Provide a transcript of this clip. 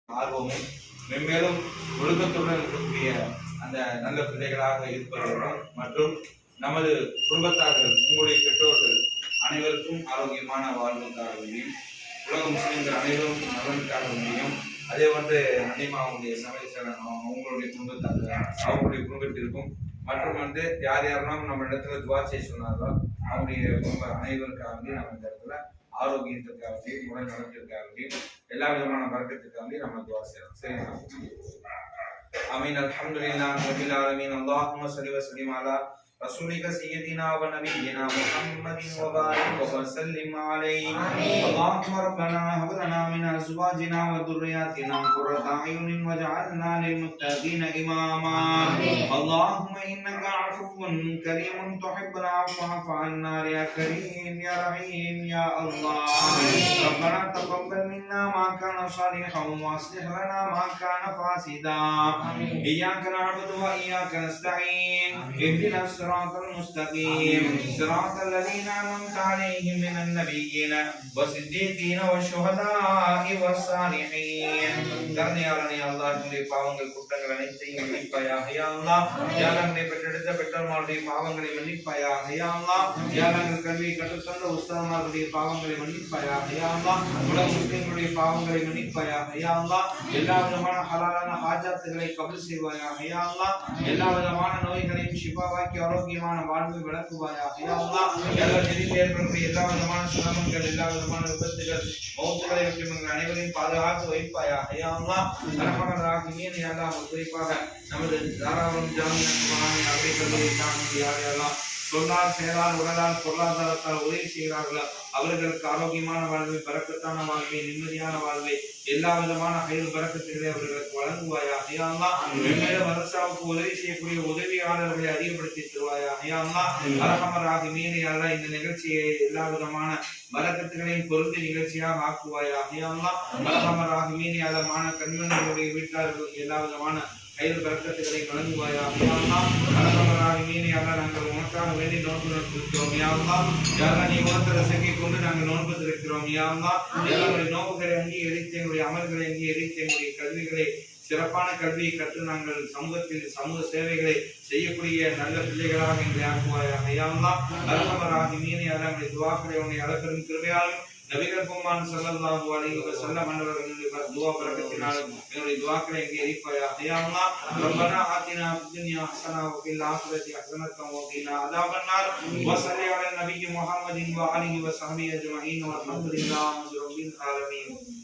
ஆர்வமும் மென்மேலும் ஒழுக்கத்துடன் இருக்கக்கூடிய அந்த நல்ல பிள்ளைகளாக இருப்பதற்கும் மற்றும் நமது குடும்பத்தார்கள் உங்களுடைய பெற்றோர்கள் அனைவருக்கும் ஆரோக்கியமான வாழ்வுக்காக வேண்டியும் உலக முஸ்லிம்கள் அனைவரும் நலனுக்காக வேண்டியும் அதே போன்று அன்னிமாவுடைய சமையல் அவங்களுடைய குடும்பத்தார்கள் அவங்களுடைய குடும்பத்திற்கும் மற்றும் யார் யாரெல்லாம் நம்ம இடத்துல துவா செய்ய சொன்னார்களோ அவங்களுடைய குடும்ப அனைவருக்காக வேண்டி நம்ம இந்த இடத்துல ஆரோக்கியத்திற்காக வேண்டியும் உடல் நலத்திற்காக வேண்டியும் எல்லா விதமான வர்க்கத்திற்காக வேண்டி நம்ம துவா செய்யறோம். சரிங்களா? ஆமீன். அல்ஹம்துலில்லாஹி ரப்பில் ஆலமீன். அல்லாஹும்ம ஸல்லி வ ஸல்லிம் அலா رسولك سيدنا ونبينا محمد وبارك وسلم عليه. اللهم ربنا هب لنا من ازواجنا وذرياتنا قرة اعين واجعلنا للمتقين اماما. اللهم انك عفو كريم تحب العفو فاعف عنا يا كريم يا رحيم يا الله. ربنا تقبل منا ما كان صالحا واصلح لنا ما كان فاسدا. اياك نعبد واياك نستعين. اهدنا الصراط المستقيم صراط الذين أنعمت عليهم من النبيين والصديقين والشهداء والصالحين. கருணையாளனே அல்லாஹ், என்னுடைய பாவங்கள் குற்றங்கள் அனைத்தையும் மன்னிப்பாயாக யா அல்லாஹ். யா அல்லாஹ், பெற்றெடுத்த பெற்றோர்களுடைய பாவங்களை மன்னிப்பாயாக யா அல்லாஹ். யா அல்லாஹ், கல்வியை கற்றுத்தந்த உஸ்தாதுமார்களுடைய பாவங்களை மன்னிப்பாயாக யா அல்லாஹ். உலக முஸ்லிம்களுடைய பாவங்களை மன்னிப்பாயாக யா அல்லாஹ். எல்லா விதமான ஹலாலான ஹாஜாத்துகளை கபூல் செய்வாயாக யா அல்லாஹ். எல்லா விதமான நோய்களையும் ஷிஃபாவாக்கி ஆரோக்கியமான வாழ்வை விளக்குவாயாக யா அல்லாஹ். ஏற்படக்கூடிய எல்லா விதமான சிரமங்கள் எல்லா விதமான விபத்துகள் மௌத்துகளை விட்டு அனைவரையும் பாதுகாத்து வைப்பாயாக யா அல்லாஹ். ரஹ்மான் யா அல்லாஹ், குறிப்பாக நமது தாராபுரம் ஜாமியா குர்ஆன் அரபி கல்லூரி சார்ந்த யாரெல்லாம் சொல்லால் செயலால் உடலால் பொருளாதாரத்தால் உதவி செய்கிறார்களோ அவர்களுக்கு ஆரோக்கியமான வாழ்வை பரக்கத்தான வாழ்வை நிம்மதியான வாழ்வை எல்லா விதமான கயிறு பரக்கத்துகளை அவர்களுக்கு வழங்குவாயாக யா அல்லாஹ். வெவ்வேறு மதரசாவுக்கு உதவி செய்யக்கூடிய உதவியாளர்களை அதிகப்படுத்தி தருவாயாக யா அல்லாஹ். அரஹமர் ராஹிமீன் யா அல்லாஹ், இந்த நிகழ்ச்சியை எல்லா விதமான பரக்கத்துகளையும் பொருந்தி நிகழ்ச்சியாக ஆக்குவாயாக யா அல்லாஹ். அரஹமர் ராஹிமீன் யா அல்லாஹ், மான கண்மணிகளுடைய வீட்டாளர்களுக்கு எல்லா விதமான கயிறு பரக்கத்துகளை வழங்குவாயாக யா அல்லாஹ். அரஹமர் ராஹிமீன் யா அல்லாஹ், நாங்கள் உனக்காக வேண்டி நோன்பு நோக்கிருக்கிறோம் யா அல்லாஹ். யா அல்லாஹ், நீ உனக்கு ரசகை கொண்டு நாங்கள் நோன்பு இருக்கிறோம் யா அல்லாஹ். எங்களுடைய நோக்குகளை அங்கீகரித்து எங்களுடைய அமல்களை அங்கீகரித்து எங்களுடைய கல்விகளை சிறப்பான கல்வியை கற்று நாங்கள் சமூகத்தில் சமூக சேவைகளை செய்யக்கூடிய நல்ல பிள்ளைகளாக எங்களை ஆக்குவாயாக யா அல்லாஹ். அரஹமர் ராஹிமீன் யா அல்லாஹ், எங்களுடைய துஆக்களை உன்னுடைய அளப்பெரும் கிருபையாலும் நபிகள் பெருமான் ஸல்லல்லாஹு அலைஹி வஸல்லம் அவர்களுடைய துஆ பரக்கத்தினாலும் எங்களுடைய துஆக்களை அங்கீகரிப்பாயாக யா அல்லாஹ். ரப்பனா ஆத்தினா ஃபித் துன்யா ஹஸனா வ ஃபில் ஆখিরাতি ஹஸனத்தன் வ கினா அஸாபன் நார். வ ஸல்லி அலா நபியி முஹம்மதின் வ ஆலிஹி வ ஸஹ்பிஹி அஜ்மஈன் வல்ஹம்துலில்லாஹி ரப்பில் ஆலமீன்.